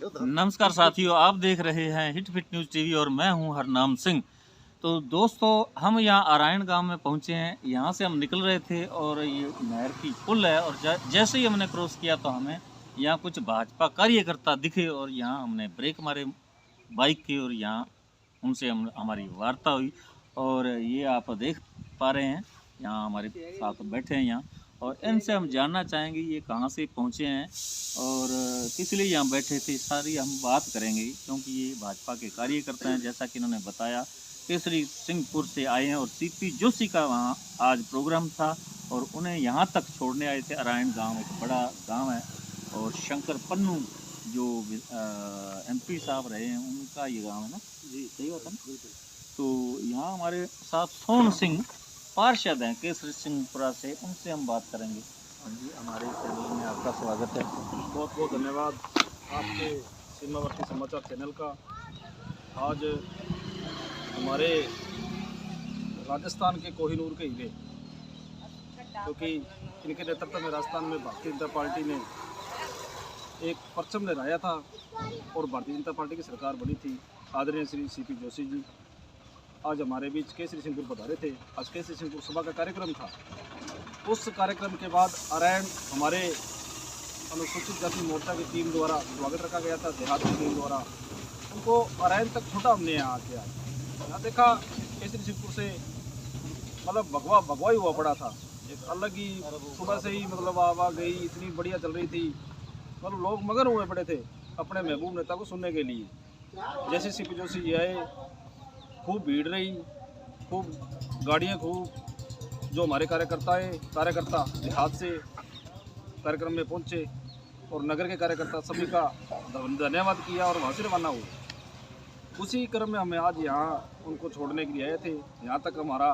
नमस्कार साथियों, आप देख रहे हैं हिट फिट न्यूज़ टीवी और मैं हूं हरनाम सिंह। तो दोस्तों, हम यहां आरायण गांव में पहुंचे हैं। यहां से हम निकल रहे थे और ये नहर की पुल है और जैसे ही हमने क्रॉस किया तो हमें यहां कुछ भाजपा कार्यकर्ता दिखे और यहां हमने ब्रेक मारे बाइक की और यहां उनसे हमारी वार्ता हुई। और ये आप देख पा रहे हैं, यहाँ हमारे साथ बैठे हैं यहाँ, और इनसे हम जानना चाहेंगे ये कहाँ से पहुँचे हैं और किस लिए यहाँ बैठे थे। सारी हम बात करेंगे क्योंकि ये भाजपा के कार्यकर्ता हैं। जैसा कि इन्होंने बताया, केसरी सिंहपुर से आए हैं और सीपी जोशी का वहाँ आज प्रोग्राम था और उन्हें यहाँ तक छोड़ने आए थे। आरायण गाँव एक बड़ा गाँव है और शंकर पन्नू जो MP साहब रहे हैं उनका ये गाँव है ना जी, सही बात है ना। तो यहाँ हमारे साथ सोन सिंह पार्षद हैं केसरी सिंहपुरा से, उनसे हम बात करेंगे। हाँ जी, हमारे चैनल में आपका स्वागत है। बहुत बहुत धन्यवाद आपके सीमावर्ती समाचार चैनल का। आज हमारे राजस्थान के कोहिनूर के हीरे, क्योंकि इनके नेतृत्व में राजस्थान में भारतीय जनता पार्टी ने एक परचम लहराया था और भारतीय जनता पार्टी की सरकार बनी थी। आदरणीय श्री CP जोशी जी आज हमारे बीच केसरी सिंहपुर पधारे थे। आज केसरी सिंहपुर सभा का कार्यक्रम था। उस कार्यक्रम के बाद आरायण हमारे अनुसूचित जाति मोर्चा की टीम द्वारा स्वागत रखा गया था। देहात की टीम द्वारा उनको आरायण तक छोटा हमने यहाँ आके यहाँ देखा। केसरी सिंहपुर से मतलब भगवा ही हुआ पड़ा था। एक अलग ही सुबह से ही मतलब आवागही इतनी बढ़िया चल रही थी, मतलब लोग मगन हुए पड़े थे अपने महबूब नेता को सुनने के लिए। जैसे CP जोशी जी आए, खूब भीड़ रही, खूब गाड़ियाँ, खूब जो हमारे कार्यकर्ता देहात से कार्यक्रम में पहुंचे और नगर के कार्यकर्ता सभी का धन्यवाद किया और वहाँ से रवाना हुए। उसी क्रम में हमें आज यहाँ उनको छोड़ने के लिए आए थे। यहाँ तक हमारा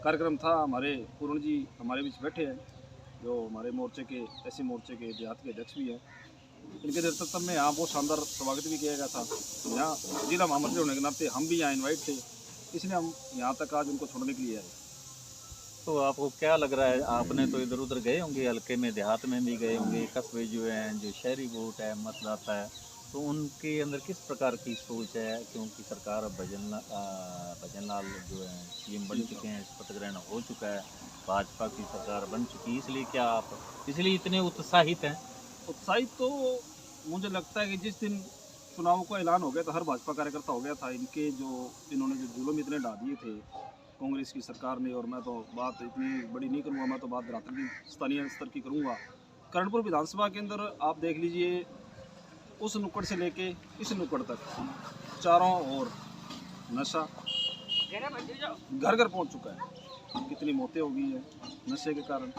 कार्यक्रम था। हमारे पूर्ण जी हमारे बीच बैठे हैं, जो हमारे मोर्चे के SC मोर्चे के देहात के अध्यक्ष भी हैं। इनके नेतृत्व में यहाँ बहुत शानदार स्वागत भी किया गया था। यहाँ जिला महामंत्री होने के नाते हम भी यहाँ इन्वाइट थे, इसलिए हम यहाँ तक आज उनको छोड़ने के लिए आए। तो आपको क्या लग रहा है, आपने तो इधर उधर गए होंगे, हल्के में देहात में भी गए होंगे, कस्बे जो हैं, जो शहरी वोट है, मतदाता है, तो उनके अंदर किस प्रकार की सोच है? क्योंकि सरकार भजन लाल जो है CM बन चुके हैं, शपथ ग्रहण हो चुका है, भाजपा की सरकार बन चुकी है, इसलिए क्या आप इसलिए इतने उत्साहित हैं? उत्साहित तो मुझे लगता है कि जिस दिन चुनाव का ऐलान हो गया था, हर भाजपा कार्यकर्ता हो गया था। इन्होंने जो जुल्म इतने ढा दिए थे कांग्रेस की सरकार ने, और मैं तो बात इतनी बड़ी नहीं करूँगा, मैं तो बात रात्र की स्थानीय स्तर की करूँगा। कर्णपुर विधानसभा के अंदर आप देख लीजिए, उस नुक्कड़ से लेके इस नुक्कड़ तक चारों ओर नशा घर घर पहुँच चुका है। कितनी मौतें हो गई है नशे के कारण।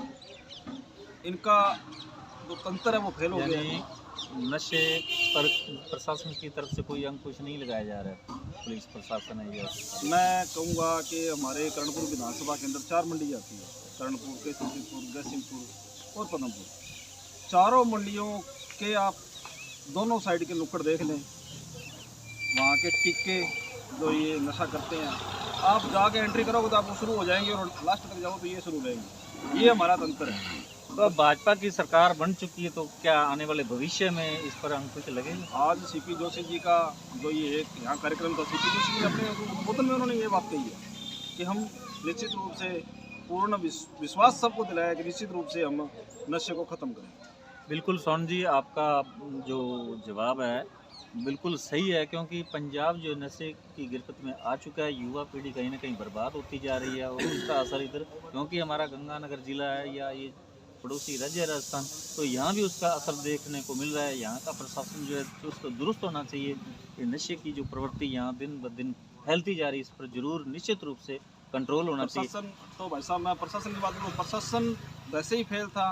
इनका जो तंत्र है वो फेल हो गया है। नशे पर प्रशासन की तरफ से कोई अंकुश नहीं लगाया जा रहा है, पुलिस प्रशासन है। मैं कहूँगा कि हमारे कर्णपुर विधानसभा के अंदर 4 मंडी आती है, कर्णपुर, केसरीपुर, जयसिंहपुर और पदमपुर। चारों मंडियों के आप दोनों साइड के नुक्कड़ देख लें, वहाँ के टिक्के जो ये नशा करते हैं, आप जाके एंट्री करोगे तो आप शुरू हो जाएंगे और लास्ट तक जाओ तो ये शुरू रहेंगे। ये हमारा तंत्र है। तो भाजपा की सरकार बन चुकी है, तो क्या आने वाले भविष्य में इस पर अंकुश लगेगा? आज CP जोशी जी का जो ये एक यहाँ कार्यक्रम था, CP जोशी जी अपने उद्बोधन में उन्होंने ये बात कही है कि हम निश्चित रूप से पूर्ण विश्वास सबको दिलाया कि निश्चित रूप से हम नशे को ख़त्म करें। बिल्कुल सोन जी, आपका जो जवाब है बिल्कुल सही है, क्योंकि पंजाब जो नशे की गिरफ्त में आ चुका है, युवा पीढ़ी कहीं ना कहीं बर्बाद होती जा रही है और उसका असर इधर, क्योंकि हमारा गंगानगर जिला है या ये पड़ोसी राज्य है राजस्थान, तो यहाँ भी उसका असर देखने को मिल रहा है। यहाँ का प्रशासन जो है चुस्त दुरुस्त होना चाहिए। ये नशे की जो प्रवृत्ति यहाँ दिन ब दिन फैलती जा रही है, इस पर जरूर निश्चित रूप से कंट्रोल होना चाहिए। प्रशासन तो भाई साहब, मैं प्रशासन की बात करूँ, प्रशासन वैसे ही फेल था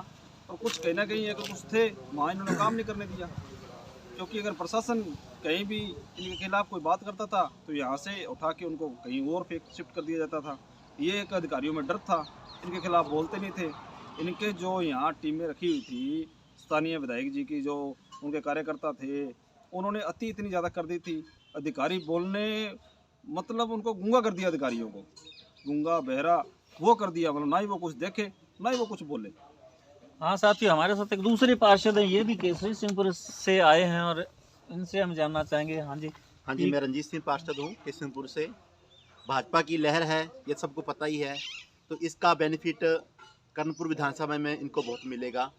और कुछ कहीं ना कहीं अगर कुछ थे वहाँ इन्होंने काम नहीं करने दिया। क्योंकि अगर प्रशासन कहीं भी इनके खिलाफ कोई बात करता था तो यहाँ से उठा के उनको कहीं और शिफ्ट कर दिया जाता था। ये एक अधिकारियों में डर था, इनके खिलाफ बोलते नहीं थे। इनके जो यहाँ टीमें रखी हुई थी, स्थानीय विधायक जी की जो उनके कार्यकर्ता थे, उन्होंने अति इतनी ज़्यादा कर दी थी। अधिकारी बोलने मतलब उनको गूंगा कर दिया, अधिकारियों को गूंगा बहरा वो कर दिया, मतलब ना ही वो कुछ देखे ना ही वो कुछ बोले। हाँ साथियों, हमारे साथ एक दूसरे पार्षद हैं, ये भी केसरी सिंहपुर से आए हैं और इनसे हम जानना चाहेंगे। हाँ जी। हाँ जी, मैं रंजीत सिंह पार्षद हूँ किशनपुर से। भाजपा की लहर है, ये सबको पता ही है, तो इसका बेनिफिट कर्णपुर विधानसभा में इनको बहुत मिलेगा।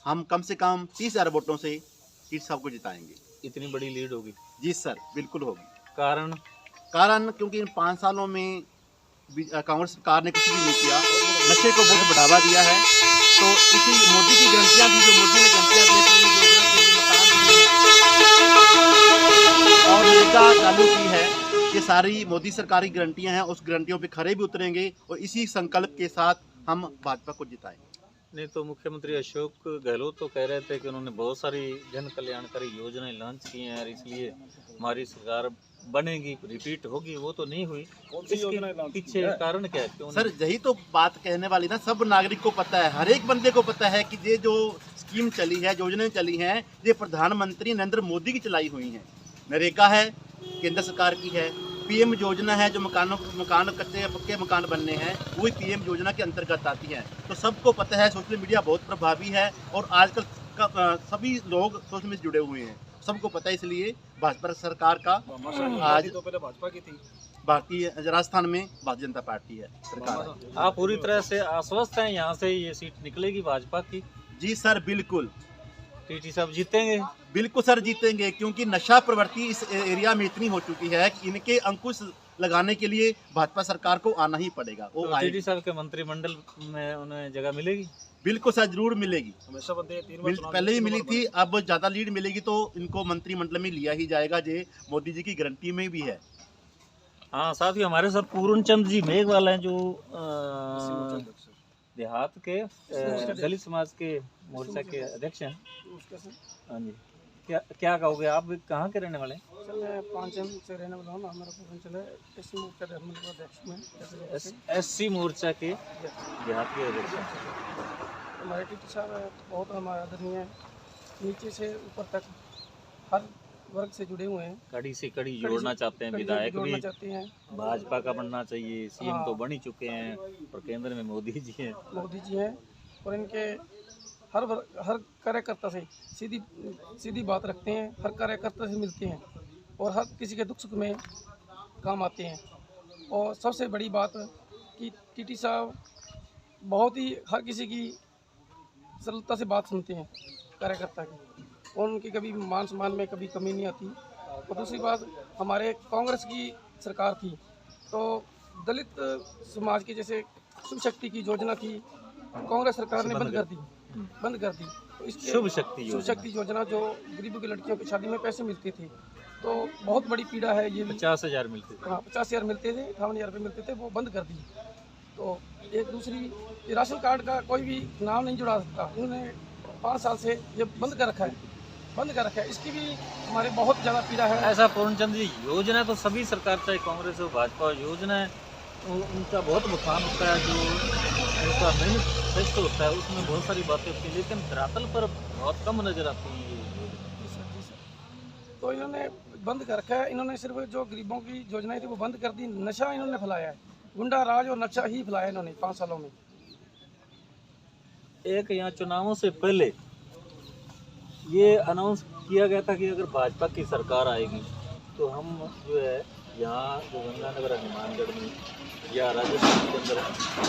हम कम से कम 30,000 वोटों से टीटी साहब को जिताएंगे। इतनी बड़ी लीड होगी? जी सर, बिल्कुल होगी। कारण क्योंकि इन 5 सालों में कांग्रेस सरकार ने कुछ भी नहीं किया, नशे को बहुत बढ़ावा दिया है। तो इसी मोदी की गारंटियाँ दी, जो मोदी ने गारंटियाँ दी अपनी योजना के लिए, मकान दिए और नरेगा चालू की है, ये सारी मोदी सरकारी गारंटियां हैं। उस गारंटियों पे खरे भी उतरेंगे और इसी संकल्प के साथ हम भाजपा को जिताएंगे। नहीं तो मुख्यमंत्री अशोक गहलोत तो कह रहे थे कि उन्होंने बहुत सारी जन कल्याणकारी योजनाएं लॉन्च की हैं और इसलिए हमारी सरकार बनेगी, रिपीट होगी। वो तो नहीं हुई। इसके पीछे कारण क्या है? क्यों सर, यही तो बात कहने वाली ना, सब नागरिक को पता है, हर एक बंदे को पता है कि ये जो स्कीम चली है, योजनाएं चली हैं, ये प्रधानमंत्री नरेंद्र मोदी की चलाई हुई हैं। नरेगा है, केंद्र सरकार की है। पीएम योजना है, जो मकान कच्चे पक्के मकान बनने हैं, वही पीएम योजना के अंतर्गत आती है। तो सबको पता है, सोशल मीडिया बहुत प्रभावी है और आजकल सभी लोग सोशल मीडिया से जुड़े हुए हैं, सबको पता है। इसलिए भाजपा सरकार का आज तो पहले भाजपा की थी, भारतीय राजस्थान में भारतीय जनता पार्टी है सरकार। आप पूरी तरह से आश्वस्त हैं यहाँ से ये सीट निकलेगी भाजपा की? जी सर, बिल्कुल। टीटी साहब जीतेंगे? बिल्कुल सर, जीतेंगे, क्योंकि नशा प्रवृत्ति इस एरिया में इतनी हो चुकी है कि इनके अंकुश लगाने के लिए भाजपा सरकार को आना ही पड़ेगा। वो तो टीटी साहब के मंत्रिमंडल में उन्हें जगह मिलेगी? बिल्कुल सर, जरूर मिलेगी। हमेशा बनते हैं, 3 बार पहले ही मिली थी, अब ज्यादा लीड मिलेगी तो इनको मंत्रिमंडल में लिया ही जाएगा, जो मोदी जी की गारंटी में भी है। हाँ, साथ ही हमारे साथ पूर्ण चंद जी मेघवाल हैं, जो देहात के दलित समाज के मोर्चा के अध्यक्ष हैं। हाँ जी, क्या कहोगे? आप कहाँ के रहने वाले हैं? सर, मैं पांचम से रहने वाला हूँ। हमारा पूर्वांचल है, एससी मोर्चा अध्यक्ष में। एससी मोर्चा के देहात के अध्यक्ष हैं। हमारे टीटी साहब बहुत हमारा आदरणीय है, नीचे से ऊपर तक हर वर्ग से जुड़े हुए हैं। कड़ी से कड़ी जोड़ना चाहते हैं। विधायक भी चाहते हैं, भाजपा का बनना चाहिए। सीएम तो बन ही चुके हैं और केंद्र में मोदी जी हैं। और इनके हर कार्यकर्ता से सीधी बात रखते हैं, हर कार्यकर्ता से मिलते हैं और हर किसी के दुख सुख में काम आते हैं। और सबसे बड़ी बात कि टीटी साहब बहुत ही हर किसी की सरलता से बात सुनते हैं कार्यकर्ता की, और उनकी कभी मान सम्मान में कभी कमी नहीं आती। और दूसरी बात, हमारे कांग्रेस की सरकार थी तो दलित समाज की, जैसे शुभ शक्ति की योजना थी, कांग्रेस सरकार ने बंद कर दी। तो इसके शुभ शक्ति योजना जो गरीबों की लड़कियों की शादी में पैसे मिलते थे, तो बहुत बड़ी पीड़ा है ये। 50,000 मिलते थे। हाँ, 50,000 मिलते थे, 58,000 रुपये मिलते थे, वो बंद कर दी। तो एक दूसरी, ये राशन कार्ड का कोई भी नाम नहीं जुड़ा सकता, इन्होंने 5 साल से ये बंद कर रखा है। इसकी भी हमारे बहुत ज़्यादा पीड़ा है। ऐसा पूर्णचंद जी, योजना तो सभी सरकार, चाहे कांग्रेस हो भाजपा, योजना है तो उनका बहुत मुकाम होता है, जो उनका मैनिफेस्टो होता है, उसमें बहुत सारी बातें होती हैं, लेकिन धरातल पर बहुत कम नजर आती है ये योजना। तो इन्होंने बंद कर रखा है। इन्होंने सिर्फ जो गरीबों की योजनाएं थी वो बंद कर दी। नशा इन्होंने फैलाया है, गुंडा राज और नशा ही फैलाया इन्होंने 5 सालों में। एक यहाँ चुनावों से पहले ये अनाउंस किया गया था कि अगर भाजपा की सरकार आएगी तो हम जो है यहाँ जो गंगानगर हनुमानगढ़ में या राजस्थान के अंदर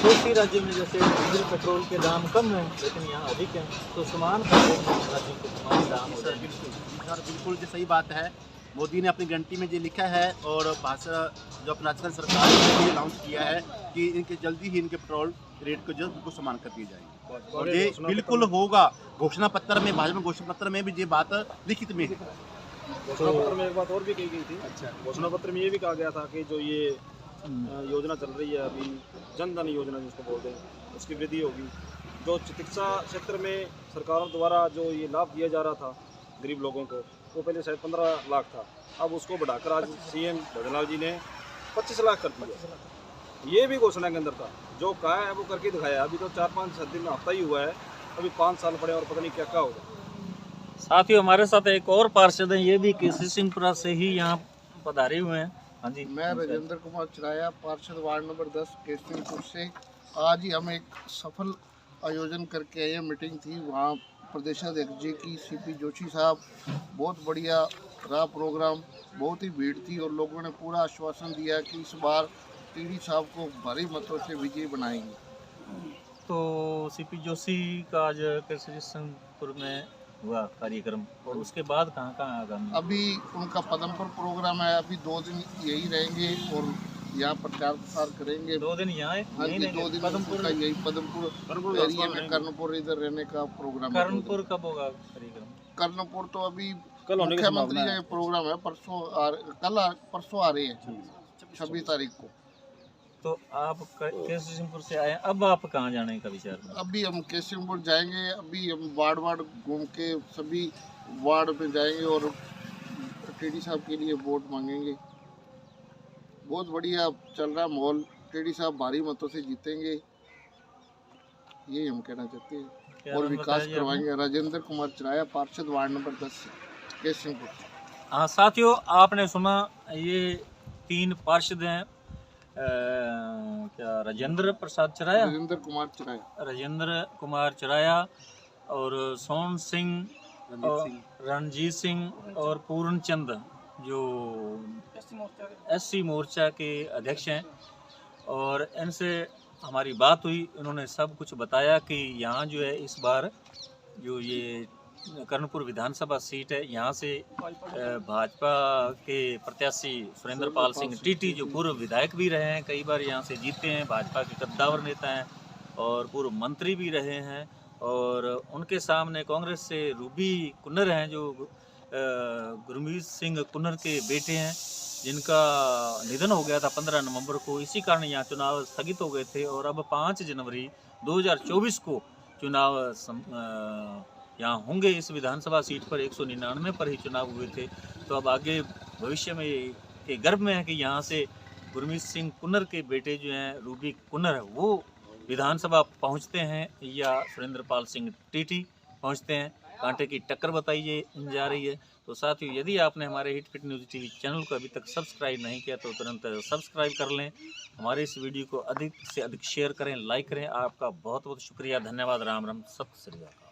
दूसरी राज्य में जैसे डीजल पेट्रोल के दाम कम हैं लेकिन यहाँ अधिक हैं, तो समान राज्यों के समान दाम हो जाए। बिल्कुल जी, सही बात है। मोदी ने अपनी गारंटी में ये लिखा है और भाषा जो अपनी राजस्थान सरकार ने ये अनाउंस किया है कि इनके जल्दी ही इनके पेट्रोल रेट को जो बिल्कुल समान कर दिए जाएंगे और ये बिल्कुल होगा। घोषणा पत्र में, भाजपा घोषणा पत्र में भी ये बात लिखित में है। घोषणा पत्र में एक बात और भी कही गई थी। अच्छा, घोषणा पत्र में ये भी कहा गया था कि जो ये योजना चल रही है अभी, जन धन योजना जिसको बोलते हैं, उसकी वृद्धि होगी। जो चिकित्सा क्षेत्र में सरकारों द्वारा जो ये लाभ दिया जा रहा था गरीब लोगों को, वो पहले शायद 15 लाख था, अब उसको बढ़ाकर आज सीएम भजनलाल जी ने 25 लाख कर दिया। ये भी घोषणा के अंदर था, जो कहा है वो करके दिखाया। अभी तो 4-5 दिन हफ्ता ही हुआ है, अभी 5 साल पड़े और पता नहीं क्या क्या होगा। साथियों, हमारे साथ एक और पार्षद हैं, ये भी किशनपुरा से ही यहाँ पधारे हुए हैं। हाँ जी, मैं राजेंद्र कुमार चिराया, पार्षद वार्ड नंबर 10 किशनपुर से। आज ही हम एक सफल आयोजन करके आए हैं, मीटिंग थी, वहाँ प्रदेशाध्यक्ष जी की सीपी जोशी साहब बहुत बढ़िया रहा प्रोग्राम। बहुत ही भीड़ थी और लोगों ने पूरा आश्वासन दिया कि इस बार टीडी साहब को भारी मतों से विजयी बनाएंगे। तो सीपी जोशी का आज कृष्णपुर में हुआ कार्यक्रम, और उसके बाद कहाँ कहाँ आगामी? अभी उनका पदमपुर प्रोग्राम है, अभी 2 दिन यही रहेंगे और यहाँ प्रचार प्रसार करेंगे। 2 दिन यहाँ है, हाँ यहीं जी, रहेंगे? 2 दिन पदमपुर, का यही पदमपुर एरिया में कर्णपुर इधर रहने का प्रोग्राम है। कर्णपुर कब होगा कार्यक्रम? कर्णपुर तो अभी कल होने की मुख्यमंत्री संभावना का है। ये प्रोग्राम है, परसों आ रहे हैं 26 तारीख को। तो आप केशवसिंहपुर से आए, अब आप कहाँ जाने का विचार है? अभी हम केशवपुर जाएंगे, अभी हम वार्ड घूम के सभी वार्ड में जाएंगे और टीडी साहब के लिए वोट मांगेंगे। बहुत बढ़िया चल रहा माहौल, टीडी साहब भारी मतों से जीतेंगे, यही हम कहना चाहते हैं। क्या और नाम विकास बताया जी करवाएंगे। राजेंद्र कुमार चिराया, पार्षद वार्ड नंबर 10 केशवपुर। हाँ साथियों, आपने सुना, ये 3 पार्षद हैं, क्या राजेंद्र प्रसाद चराया, राजेंद्र कुमार चिराया, राजेंद्र कुमार चराया और सोन सिंह और रणजीत सिंह और पूर्ण चंद, जो एससी मोर्चा के अध्यक्ष हैं। और इनसे हमारी बात हुई, इन्होंने सब कुछ बताया कि यहाँ जो है इस बार जो ये कर्णपुर विधानसभा सीट है, यहाँ से भाजपा के प्रत्याशी सुरेंद्र पाल सिंह टीटी, जो पूर्व विधायक भी रहे हैं, कई बार यहाँ से जीते हैं, भाजपा के कद्दावर नेता हैं और पूर्व मंत्री भी रहे हैं। और उनके सामने कांग्रेस से रूबी कुन्नर हैं, जो गुरमीत सिंह कुन्नर के बेटे हैं, जिनका निधन हो गया था 15 नवंबर को। इसी कारण यहाँ चुनाव स्थगित हो गए थे और अब 5 जनवरी 2024 को चुनाव यहाँ होंगे। इस विधानसभा सीट पर 199 पर ही चुनाव हुए थे। तो अब आगे भविष्य में ये गर्व में है कि यहाँ से गुरमीत सिंह कुन्नर के बेटे जो हैं रूबी कुन्नर, वो विधानसभा पहुँचते हैं या सुरेंद्र पाल सिंह टीटी पहुँचते हैं। कांटे की टक्कर बताइए जा रही है। तो साथियों, यदि आपने हमारे hit fit news TV channel को अभी तक सब्सक्राइब नहीं किया तो तुरंत सब्सक्राइब कर लें। हमारे इस वीडियो को अधिक से अधिक शेयर करें, लाइक करें। आपका बहुत बहुत शुक्रिया, धन्यवाद, राम राम, सत श्री अकाल।